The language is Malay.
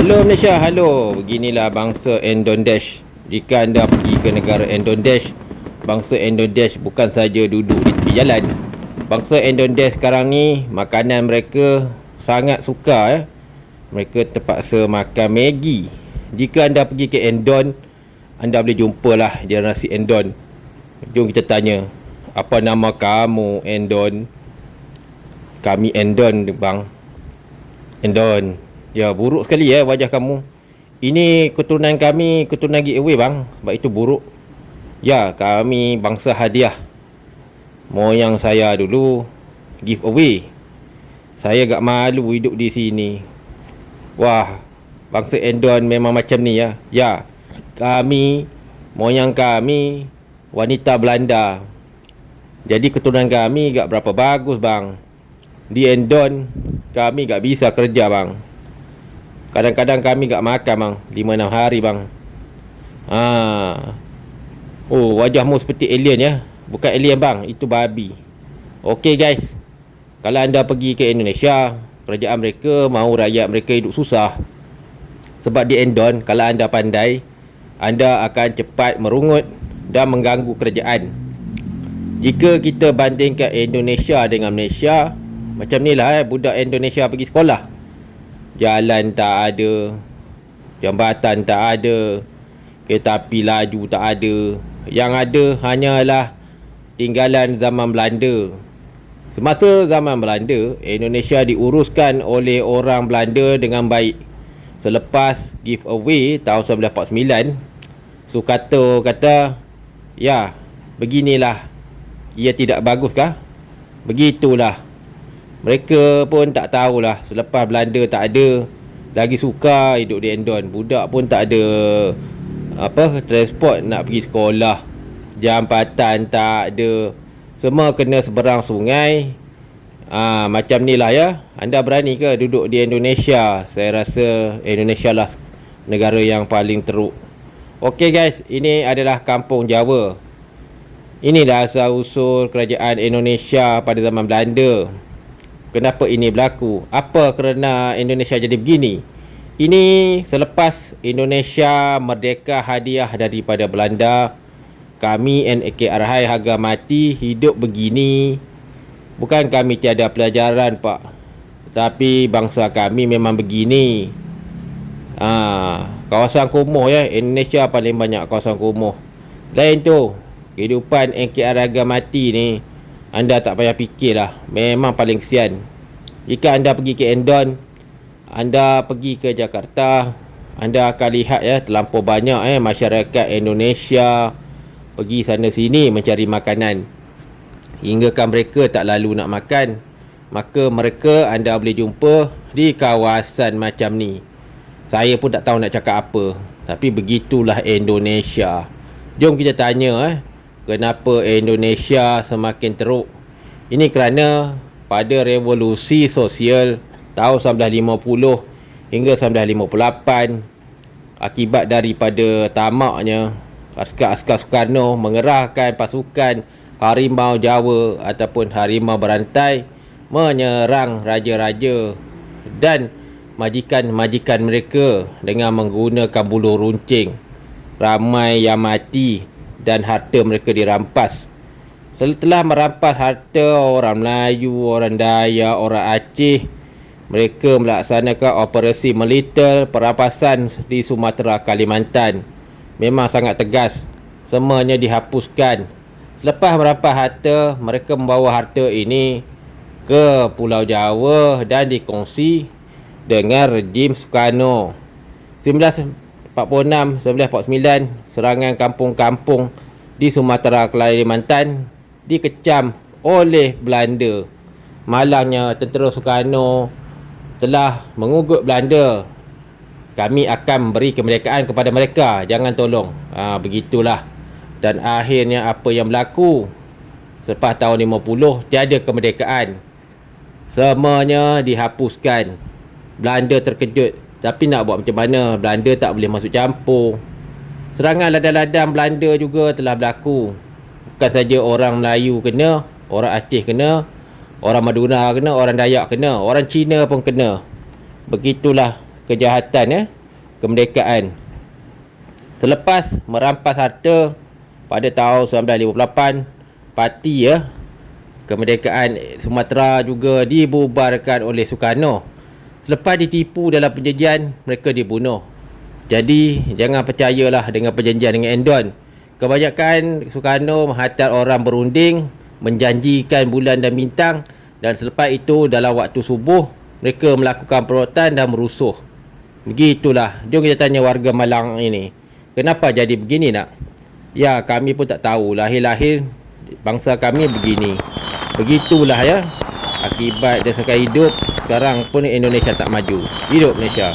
Halo Malaysia, halo. Beginilah bangsa Indonesia. Jika anda pergi ke negara Indonesia, bangsa Indonesia bukan saja duduk di tepi jalan. Bangsa Indonesia sekarang ni, makanan mereka sangat suka. Mereka terpaksa makan Maggi. Jika anda pergi ke Indon, anda boleh jumpalah dia nasi Indon. Jom kita tanya, apa nama kamu Indon? Kami Indon bang. Indon. Ya, buruk sekali wajah kamu. Ini keturunan kami, keturunan giveaway bang. Sebab itu buruk. Ya, kami bangsa hadiah. Moyang saya dulu giveaway. Saya agak malu hidup di sini. Wah, bangsa Indon memang macam ni ya. Ya, kami, moyang kami wanita Belanda. Jadi keturunan kami gak berapa bagus bang. Di Indon kami gak bisa kerja bang. Kadang-kadang kami gak makan bang 5-6 hari bang. Oh, wajahmu seperti alien ya. Bukan alien bang, itu babi. Okey guys, kalau anda pergi ke Indonesia, kerajaan mereka mahu rakyat mereka hidup susah. Sebab di Indon, kalau anda pandai, anda akan cepat merungut dan mengganggu kerajaan. Jika kita bandingkan Indonesia dengan Malaysia, macam ni lah budak Indonesia pergi sekolah. Jalan tak ada, jambatan tak ada, kereta api laju tak ada. Yang ada hanyalah tinggalan zaman Belanda. Semasa zaman Belanda, Indonesia diuruskan oleh orang Belanda dengan baik. Selepas giveaway tahun 1949, Sukarno kata, ya, beginilah. Ia tidak bagus kah? Begitulah. Mereka pun tak tahulah. Selepas Belanda tak ada, lagi suka hidup di Indon. Budak pun tak ada transport nak pergi sekolah. Jambatan tak ada. Semua kena seberang sungai. Macam ni lah ya. Anda berani ke duduk di Indonesia? Saya rasa Indonesia lah negara yang paling teruk. Okey guys, ini adalah kampung Jawa. Inilah asal-usul kerajaan Indonesia pada zaman Belanda. Kenapa ini berlaku? Apa kerana Indonesia jadi begini? Ini selepas Indonesia merdeka hadiah daripada Belanda. Kami NKRI harga mati hidup begini. Bukan kami tiada pelajaran pak, tapi bangsa kami memang begini. Kawasan kumuh ya. Indonesia paling banyak kawasan kumuh. Lain tu, kehidupan NKRI harga mati ni, anda tak payah fikirlah. Memang paling kesian. Jika anda pergi ke Indon, anda pergi ke Jakarta, anda akan lihat ya, terlampau banyak masyarakat Indonesia pergi sana sini mencari makanan. Hinggakan mereka tak lalu nak makan. Maka mereka anda boleh jumpa di kawasan macam ni. Saya pun tak tahu nak cakap apa. Tapi begitulah Indonesia. Jom kita tanya kenapa Indonesia semakin teruk? Ini kerana pada revolusi sosial tahun 1950 hingga 1958, akibat daripada tamaknya askar-askar Sukarno mengerahkan pasukan harimau Jawa ataupun harimau berantai menyerang raja-raja dan majikan-majikan mereka dengan menggunakan buluh runcing. Ramai yang mati dan harta mereka dirampas. Setelah merampas harta orang Melayu, orang Dayak, orang Aceh, mereka melaksanakan operasi militer perampasan di Sumatera, Kalimantan. Memang sangat tegas. Semuanya dihapuskan. Selepas merampas harta, mereka membawa harta ini ke Pulau Jawa dan dikongsi dengan rejim Sukarno. 1946-1949, serangan kampung-kampung di Sumatera, Kalimantan dikecam oleh Belanda. Malangnya tentera Sukarno telah mengugut Belanda. Kami akan beri kemerdekaan kepada mereka, jangan tolong. Begitulah. Dan akhirnya apa yang berlaku? Selepas tahun 50 tiada kemerdekaan. Semuanya dihapuskan. Belanda terkejut. Tapi nak buat macam mana? Belanda tak boleh masuk campur. Serangan ladang-ladang Belanda juga telah berlaku. Bukan saja orang Melayu kena, orang Aceh kena, orang Madura kena, orang Dayak kena, orang Cina pun kena. Begitulah kejahatan kemerdekaan. Selepas merampas harta pada tahun 1958, parti kemerdekaan Sumatera juga dibubarkan oleh Sukarno. Selepas ditipu dalam perjanjian, mereka dibunuh. Jadi jangan percayalah dengan perjanjian dengan Endon. Kebanyakan Sukarno menghantar orang berunding, menjanjikan bulan dan bintang, dan selepas itu dalam waktu subuh mereka melakukan perbuatan dan merusuh. Begitulah. Jom kita tanya warga Malang ini, kenapa jadi begini nak? Ya, kami pun tak tahu. Lahir-lahir bangsa kami begini. Begitulah akibat dasarkan hidup. Sekarang pun Indonesia tak maju. Hidup Malaysia.